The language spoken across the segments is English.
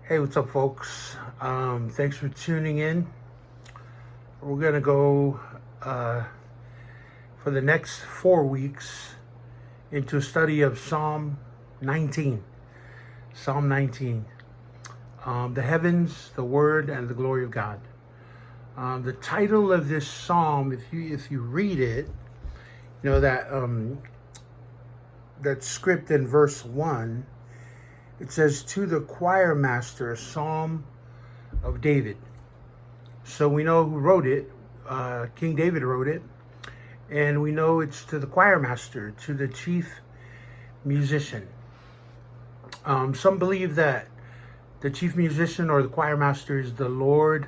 Hey, what's up, folks? Thanks for tuning in. We're going to go for the next 4 weeks into a study of Psalm 19. Psalm 19. The heavens, the word, and the glory of God. The title of this psalm, if you read it, you know that script in verse 1, it says, to the choir master, a psalm of David. So we know who wrote it. King David wrote it. And we know it's to the choir master, to the chief musician. Some believe that the chief musician or the choir master is the Lord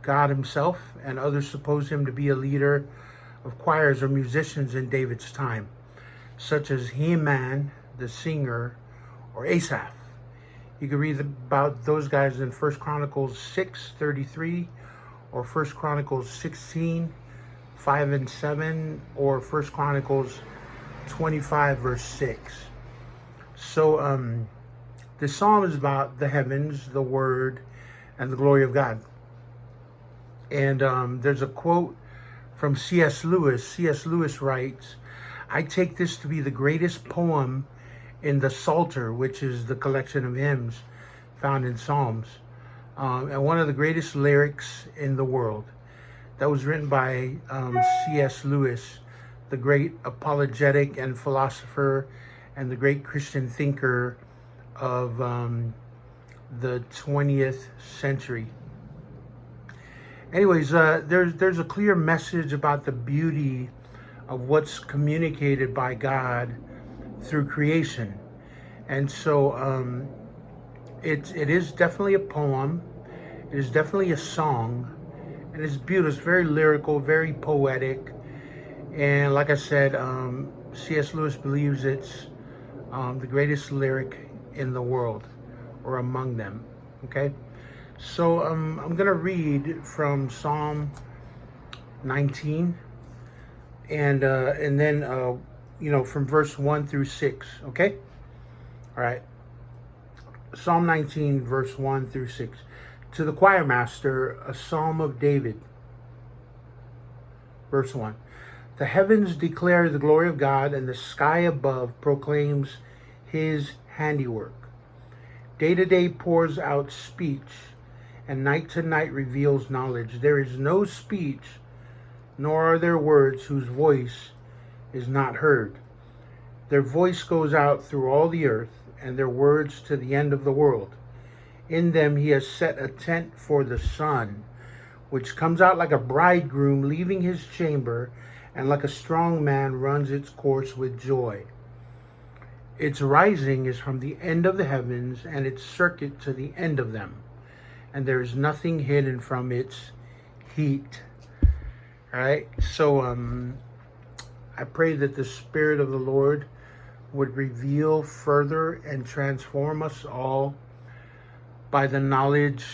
God himself, and others suppose him to be a leader of choirs or musicians in David's time, such as Heman, the singer, or Asaph. You can read about those guys in 1 Chronicles 6:33, or 1 Chronicles 16:5 and 7, or 1 Chronicles 25, verse 6. So this psalm is about the heavens, the word, and the glory of God. And there's a quote from C.S. Lewis. C.S. Lewis writes, I take this to be the greatest poem in the Psalter, which is the collection of hymns found in Psalms, and one of the greatest lyrics in the world. That was written by C.S. Lewis, the great apologetic and philosopher and the great Christian thinker of the 20th century. Anyways, there's a clear message about the beauty of what's communicated by God through creation. And so it is definitely a poem. It is definitely a song. And it's beautiful. It's very lyrical, very poetic. And like I said, C.S. Lewis believes it's the greatest lyric in the world, or among them. Okay? So I'm going to read from Psalm 19, and then from verse 1 through 6, okay? All right. Psalm 19, verse 1 through 6. To the choir master, a psalm of David. Verse 1. The heavens declare the glory of God, and the sky above proclaims his handiwork. Day to day pours out speech, and night to night reveals knowledge. There is no speech, nor are there words whose voice is not heard. Their voice goes out through all the earth, and their words to the end of the world. In them he has set a tent for the sun, which comes out like a bridegroom leaving his chamber, and like a strong man runs its course with joy. Its rising is from the end of the heavens, and its circuit to the end of them, and there is nothing hidden from its heat. All right, so I pray that the Spirit of the Lord would reveal further and transform us all by the knowledge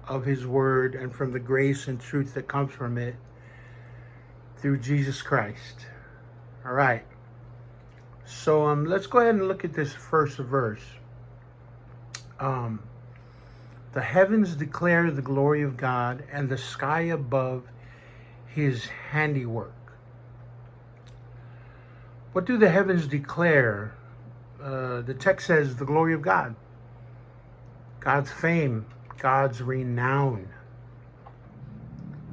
of his word and from the grace and truth that comes from it through Jesus Christ. All right. So let's go ahead and look at this first verse. The heavens declare the glory of God, and the sky above his handiwork. What do the heavens declare? The text says the glory of God, God's fame, God's renown.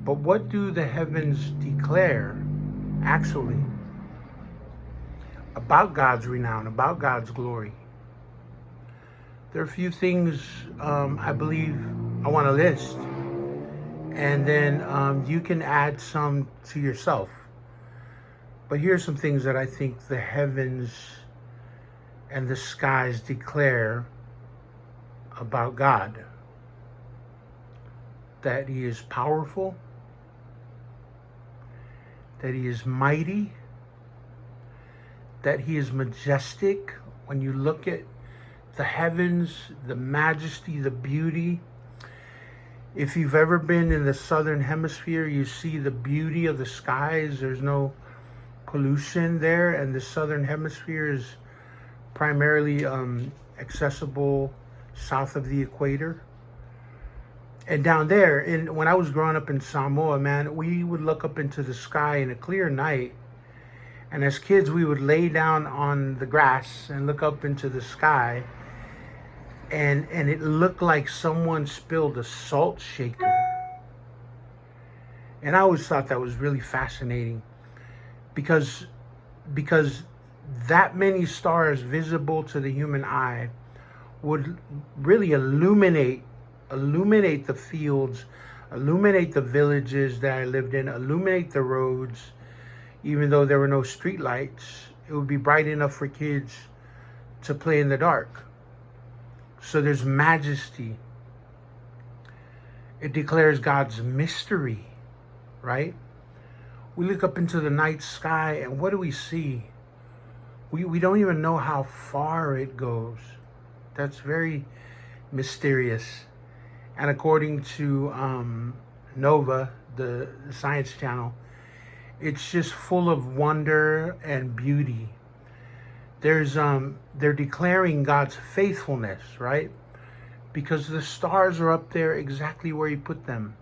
But what do the heavens declare, actually, about God's renown, about God's glory? There are a few things I believe I want to list, and then you can add some to yourself. But here's some things that I think the heavens and the skies declare about God. That he is powerful, that he is mighty, that he is majestic. When you look at the heavens, the majesty, the beauty. If you've ever been in the southern hemisphere, you see the beauty of the skies. There's no pollution there, and the southern hemisphere is primarily accessible south of the equator. And down there, and when I was growing up in Samoa, man, we would look up into the sky in a clear night. And as kids, we would lay down on the grass and look up into the sky. And it looked like someone spilled a salt shaker. And I always thought that was really fascinating because that many stars visible to the human eye would really illuminate the fields, illuminate the villages that I lived in, illuminate the roads. Even though there were no street lights, it would be bright enough for kids to play in the dark. So there's majesty. It declares God's mystery, right? We look up into the night sky, and what do we see? We don't even know how far it goes. That's very mysterious. And according to Nova, the Science Channel, it's just full of wonder and beauty. They're declaring God's faithfulness, right? Because the stars are up there exactly where He put them.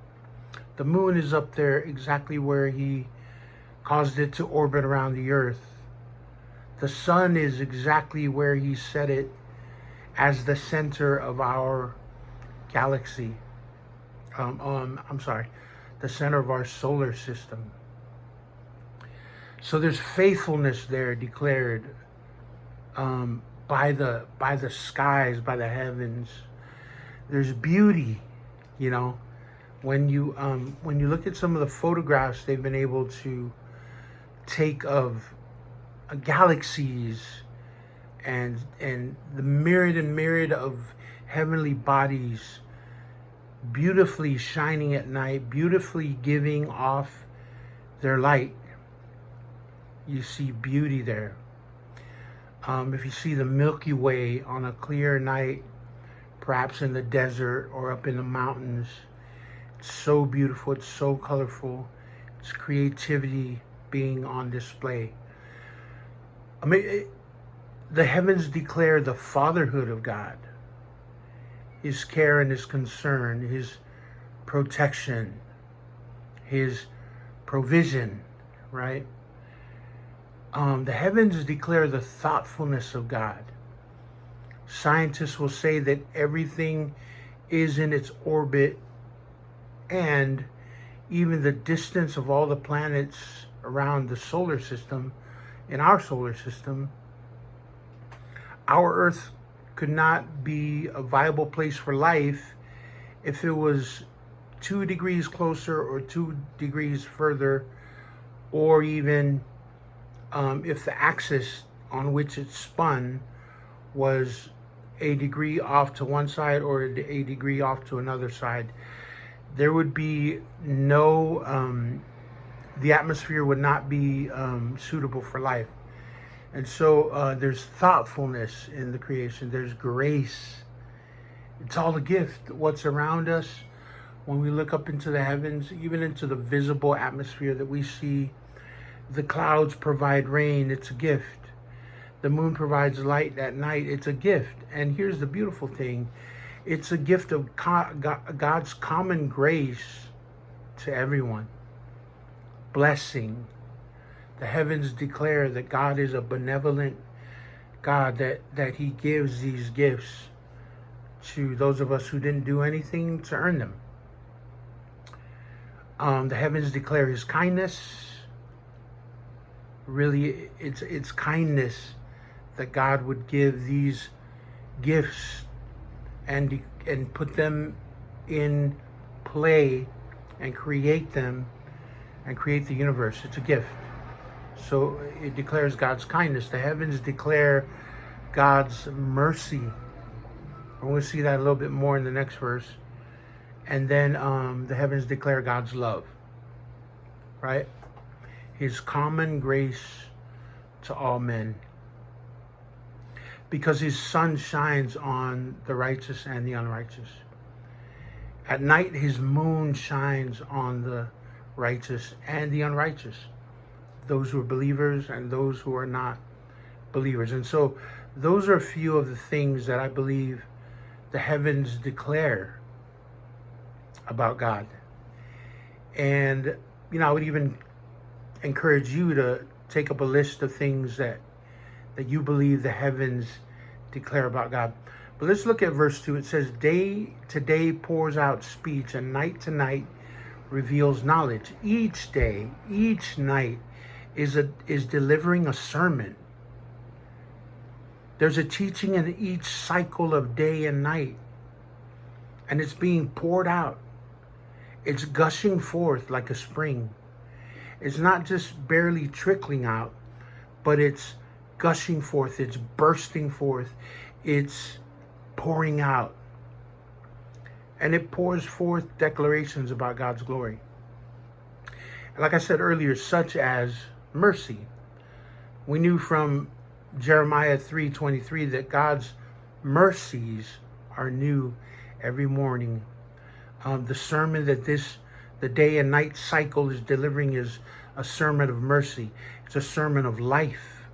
The moon is up there exactly where He caused it to orbit around the earth. The sun is exactly where He set it as the center of our galaxy. The center of our solar system. So there's faithfulness there declared by the skies, by the heavens. There's beauty, you know. When you look at some of the photographs they've been able to take of galaxies and the myriad and myriad of heavenly bodies beautifully shining at night, beautifully giving off their light. You see beauty there. If you see the Milky Way on a clear night, perhaps in the desert or up in the mountains, it's so beautiful, it's so colorful, it's creativity being on display. I mean, the heavens declare the fatherhood of God, His care and His concern, His protection, His provision, right? The heavens declare the thoughtfulness of God. Scientists will say that everything is in its orbit, and even the distance of all the planets around the solar system, in our solar system, our Earth could not be a viable place for life if it was 2 degrees closer or 2 degrees further, or even if the axis on which it spun was a degree off to one side or a degree off to another side. There would be no, the atmosphere would not be suitable for life. And so there's thoughtfulness in the creation. There's grace. It's all a gift. What's around us, when we look up into the heavens, even into the visible atmosphere that we see, the clouds provide rain. It's a gift. The moon provides light at night. It's a gift. And here's the beautiful thing. It's a gift of God's common grace to everyone. Blessing. The heavens declare that God is a benevolent God, that He gives these gifts to those of us who didn't do anything to earn them. The heavens declare His kindness. Really, it's kindness that God would give these gifts and put them in play and create them and create the universe. It's a gift. So it declares God's kindness. The heavens declare God's mercy. We're going to see that a little bit more in the next verse. And then the heavens declare God's love, right? His common grace to all men. Because His sun shines on the righteous and the unrighteous. At night, His moon shines on the righteous and the unrighteous. Those who are believers and those who are not believers. And so those are a few of the things that I believe the heavens declare. about God. And, I would even encourage you to take up a list of things that you believe the heavens declare about God. But let's look at verse 2. It says, day to day pours out speech, and night to night reveals knowledge. Each day, each night is delivering a sermon. There's a teaching in each cycle of day and night, and it's being poured out. It's gushing forth like a spring. It's not just barely trickling out, but it's gushing forth. It's bursting forth. It's pouring out. And it pours forth declarations about God's glory. And like I said earlier, such as mercy. We knew from Jeremiah 3:23 that God's mercies are new every morning. The sermon that the day and night cycle is delivering is a sermon of mercy. It's a sermon of life,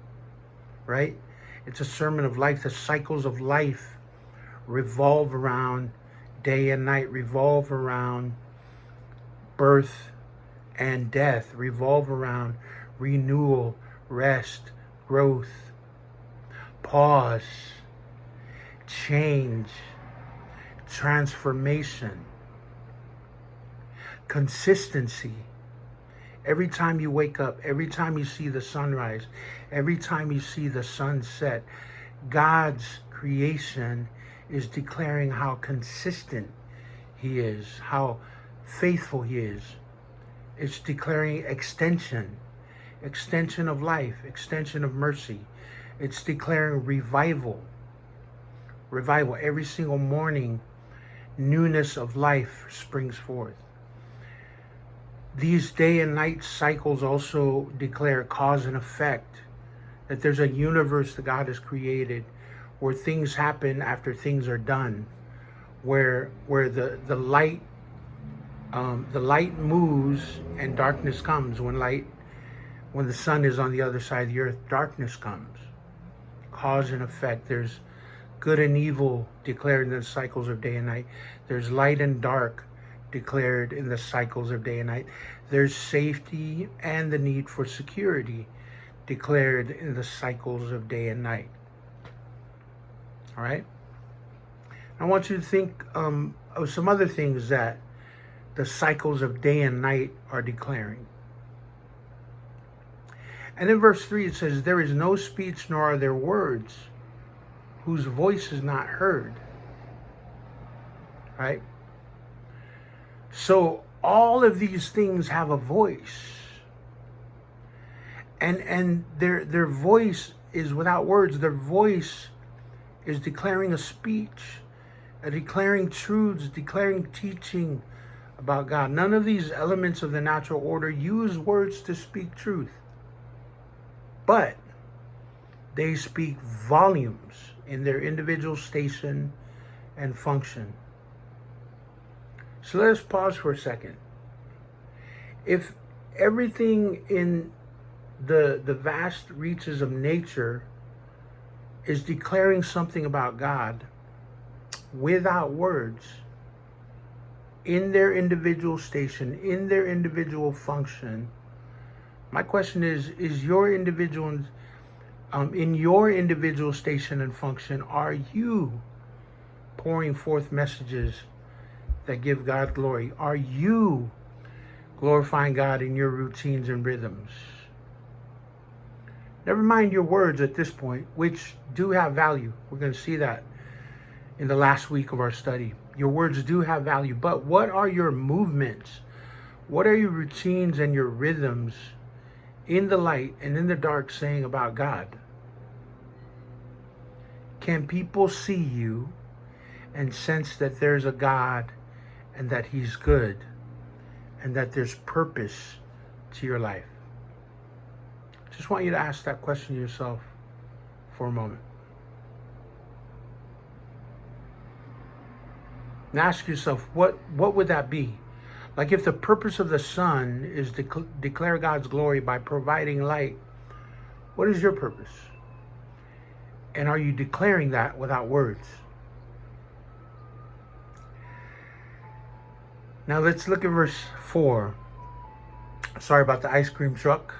right? It's a sermon of life. The cycles of life revolve around day and night, revolve around birth and death, revolve around renewal, rest, growth, pause, change, transformation, consistency. Every time you wake up, every time you see the sunrise, every time you see the sunset, God's creation is declaring how consistent he is, how faithful he is. It's declaring extension of life, extension of mercy. It's declaring revival. Every single morning, newness of life springs forth. These day and night cycles also declare cause and effect, that there's a universe that God has created where things happen after things are done, where the light moves and darkness comes. When the sun is on the other side of the earth, darkness comes. Cause and effect. There's good and evil declared in the cycles of day and night. There's light and dark declared in the cycles of day and night. There's safety and the need for security declared in the cycles of day and night. All right? I want you to think of some other things that the cycles of day and night are declaring. And in verse 3 it says, there is no speech nor are there words whose voice is not heard. Right? So all of these things have a voice. And their voice is without words. Their voice is declaring a speech, declaring truths, declaring teaching about God. None of these elements of the natural order use words to speak truth, but they speak volumes in their individual station and function. So let us pause for a second. If everything in the vast reaches of nature is declaring something about God without words, in their individual station, in their individual function, my question is your individual, in your individual station and function, are you pouring forth messages that give God glory? Are you glorifying God in your routines and rhythms? Never mind your words at this point, which do have value. We're going to see that in the last week of our study. Your words do have value, but what are your movements? What are your routines and your rhythms in the light and in the dark saying about God? Can people see you and sense that there's a God and that he's good and that there's purpose to your life? Just want you to ask that question to yourself for a moment. And ask yourself, what would that be? Like if the purpose of the sun is to declare God's glory by providing light, what is your purpose? And are you declaring that without words? Now let's look at verse 4. Sorry about the ice cream truck.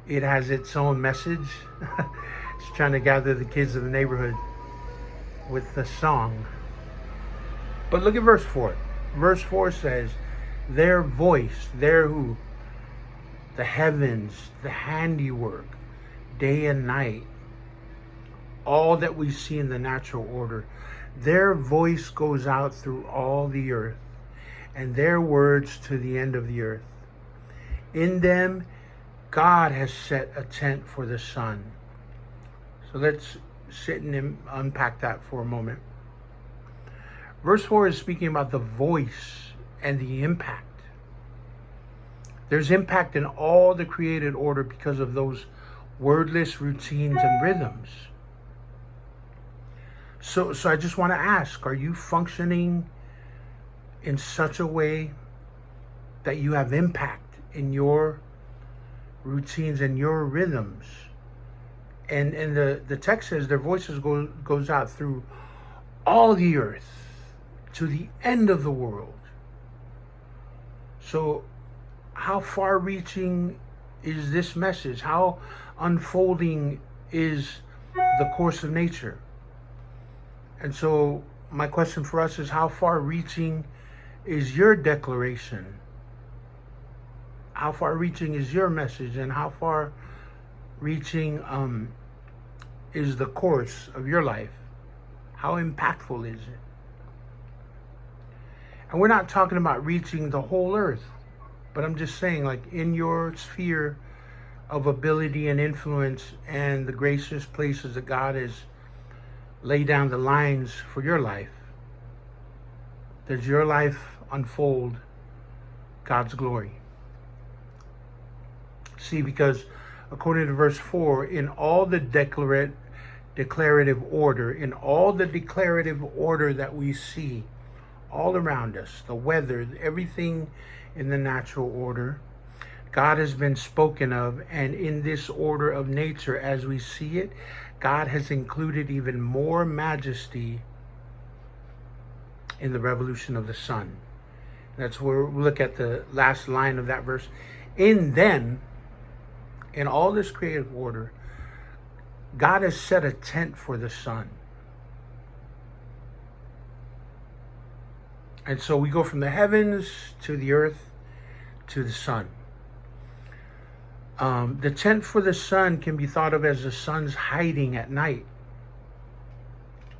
It has its own message. It's trying to gather the kids of the neighborhood with the song. But look at verse 4. Verse 4 says, their voice, their who? The heavens, the handiwork, day and night, all that we see in the natural order, their voice goes out through all the earth, and their words to the end of the earth. In them, God has set a tent for the sun. So let's sit and unpack that for a moment. Verse 4 is speaking about the voice and the impact. There's impact in all the created order because of those wordless routines and rhythms. So I just want to ask, are you functioning in such a way that you have impact in your routines and your rhythms? And the text says their voices goes out through all the earth to the end of the world. So how far-reaching is this message? How unfolding is the course of nature? And so my question for us is, how far-reaching is your declaration? How far-reaching is your message? And how far-reaching is the course of your life? How impactful is it? And we're not talking about reaching the whole earth, but I'm just saying, like, in your sphere of ability and influence and the gracious places that God has laid down the lines for your life, does your life unfold God's glory? See, because according to verse 4, in all the declarative order that we see all around us, the weather, everything in the natural order, God has been spoken of, and in this order of nature as we see it, God has included even more majesty in the revolution of the sun. That's where we look at the last line of that verse. In them, in all this creative order, God has set a tent for the sun. And so we go from the heavens to the earth to the sun. The tent for the sun can be thought of as the sun's hiding at night.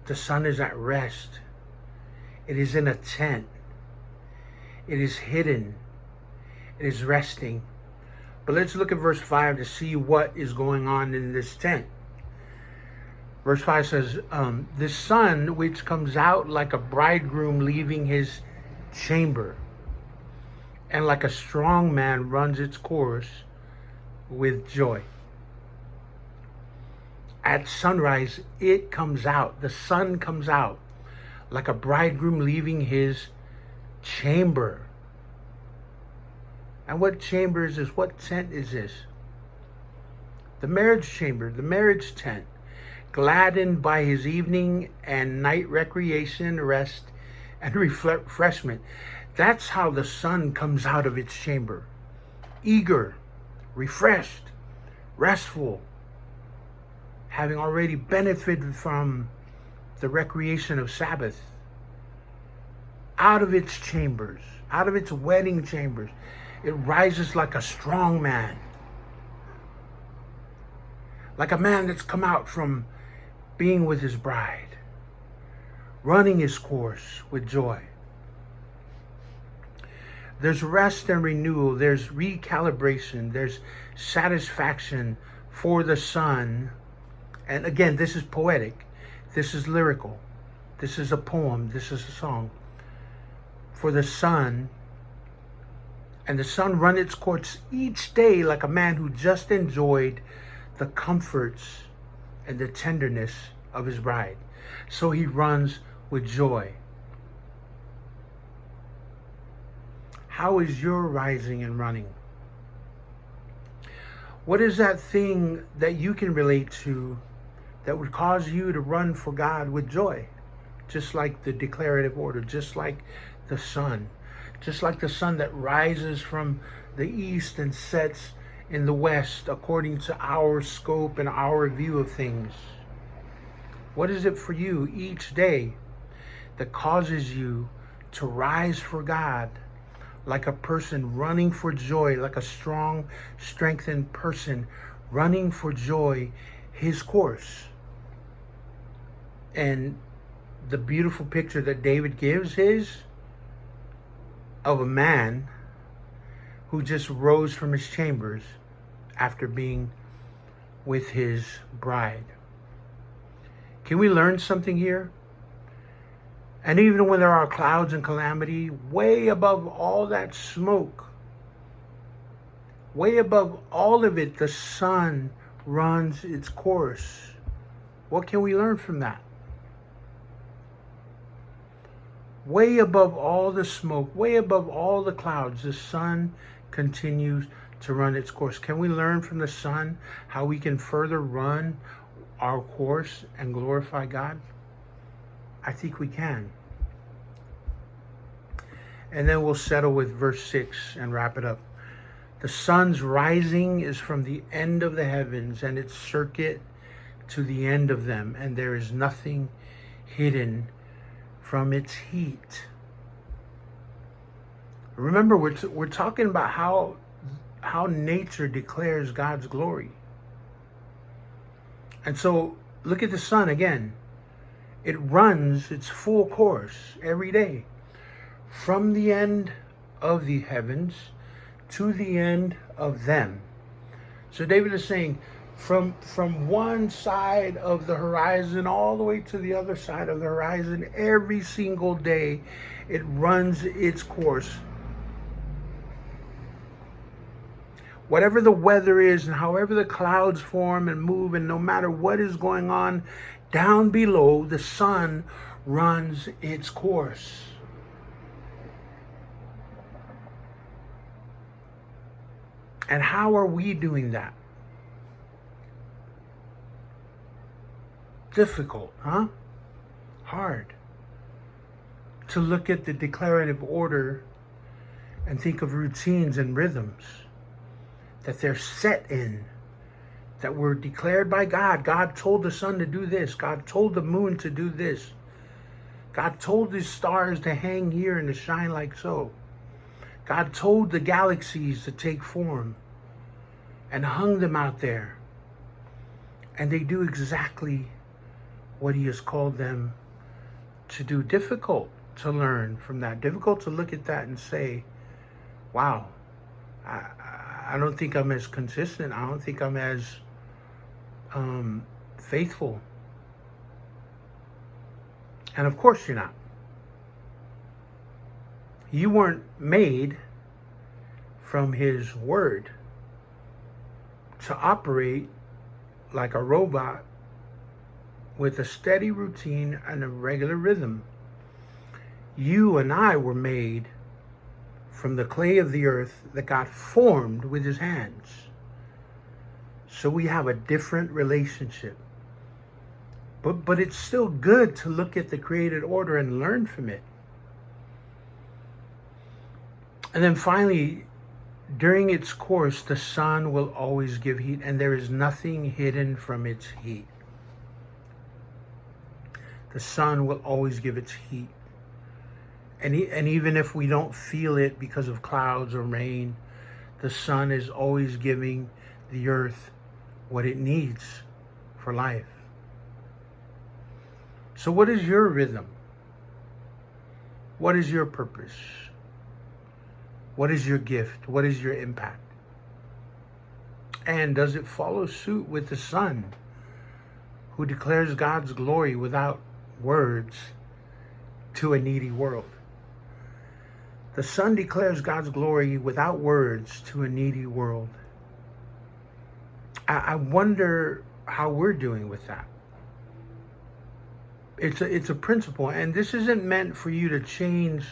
The sun is at rest. It is in a tent. It is hidden. It is resting. But let's look at verse 5 to see what is going on in this tent. Verse 5 says, the sun which comes out like a bridegroom leaving his chamber, and like a strong man runs its course with joy. At sunrise, it comes out. The sun comes out like a bridegroom leaving his chamber. And what chamber is this? What tent is this? The marriage chamber, the marriage tent, gladdened by his evening and night recreation, rest, and refreshment. That's how the sun comes out of its chamber. Eager, refreshed, restful, having already benefited from the recreation of Sabbath. Out of its chambers, out of its wedding chambers, it rises like a strong man. Like a man that's come out from being with his bride, running his course with joy. There's rest and renewal. There's recalibration. There's satisfaction for the sun. And again, this is poetic. This is lyrical. This is a poem. This is a song. For the sun. And the sun run its course each day like a man who just enjoyed the comforts and the tenderness of his bride. So he runs with joy. How is your rising and running? What is that thing that you can relate to that would cause you to run for God with joy? Just like the declarative order, just like the sun, just like the sun that rises from the east and sets in the west according to our scope and our view of things. What is it for you each day that causes you to rise for God like a person running for joy, like a strong, strengthened person running for joy his course? And the beautiful picture that David gives is of a man who just rose from his chambers after being with his bride. Can we learn something here? And even when there are clouds and calamity, way above all that smoke, way above all of it, the sun runs its course. What can we learn from that? Way above all the smoke, way above all the clouds, the sun continues to run its course. Can we learn from the sun how we can further run our course and glorify God? I think we can. And then we'll settle with verse 6 and wrap it up. The sun's rising is from the end of the heavens, and its circuit to the end of them, and there is nothing hidden from its heat. Remember, we're talking about how nature declares God's glory. And so look at the sun again. It runs its full course every day from the end of the heavens to the end of them. So David is saying from one side of the horizon all the way to the other side of the horizon, every single day it runs its course. Whatever the weather is and however the clouds form and move, and no matter what is going on down below, the sun runs its course. And how are we doing that? Difficult, huh? Hard. To look at the declarative order and think of routines and rhythms that they're set in, that were declared by God. God told the sun to do this. God told the moon to do this. God told the stars to hang here and to shine like so. God told the galaxies to take form and hung them out there. And they do exactly what he has called them to do. Difficult to learn from that. Difficult to look at that and say, wow, I don't think I'm as consistent. I don't think I'm as faithful. And of course you're not. You weren't made from his word to operate like a robot with a steady routine and a regular rhythm. You and I were made from the clay of the earth that God formed with his hands. So we have a different relationship. But it's still good to look at the created order and learn from it. And then finally, during its course, the sun will always give heat, and there is nothing hidden from its heat. The sun will always give its heat. And even if we don't feel it because of clouds or rain, the sun is always giving the earth what it needs for life. So what is your rhythm? What is your purpose? What is your gift? What is your impact? And does it follow suit with the sun, who declares God's glory without words to a needy world? The sun declares God's glory without words to a needy world. I wonder how we're doing with that. It's a principle, and this isn't meant for you to change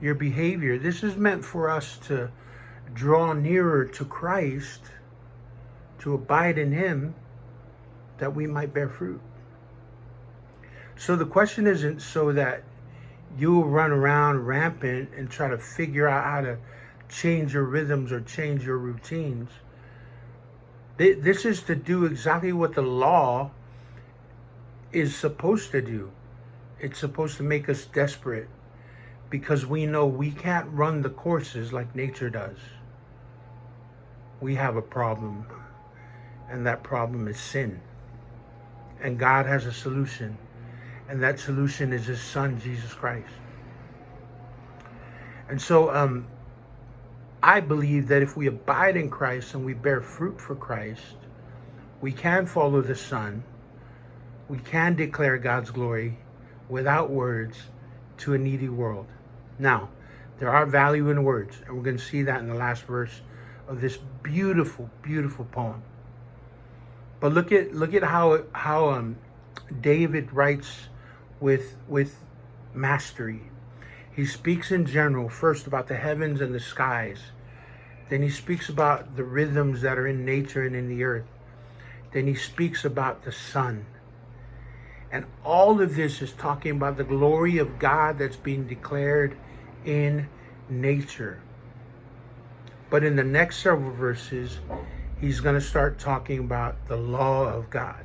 your behavior. This is meant for us to draw nearer to Christ, to abide in him, that we might bear fruit. So the question isn't so that you will run around rampant and try to figure out how to change your rhythms or change your routines. This is to do exactly what the law is supposed to do. It's supposed to make us desperate because we know we can't run the courses like nature does. We have a problem, and that problem is sin. And God has a solution, and that solution is His Son, Jesus Christ. And so I believe that if we abide in Christ and we bear fruit for Christ, we can follow the Son. We can declare God's glory without words to a needy world. Now, there are value in words, and we're going to see that in the last verse of this beautiful, beautiful poem. But look at how David writes with mastery. He speaks in general first about the heavens and the skies. Then he speaks about the rhythms that are in nature and in the earth. Then he speaks about the sun. And all of this is talking about the glory of God that's being declared in nature. But in the next several verses, he's going to start talking about the law of God.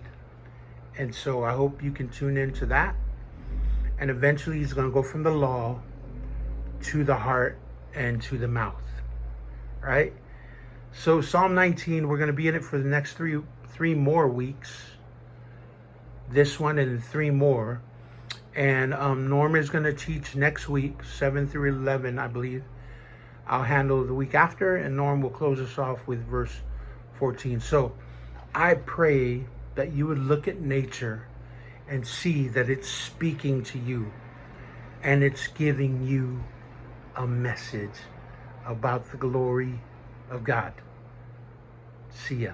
And so I hope you can tune into that. And eventually he's going to go from the law to the heart and to the mouth. Right? So Psalm 19, we're going to be in it for the next three more weeks. This one and 3 more. And Norm is going to teach next week, 7 through 11, I believe. I'll handle the week after, and Norm will close us off with verse 14. So I pray that you would look at nature and see that it's speaking to you, and it's giving you a message about the glory of God. See ya.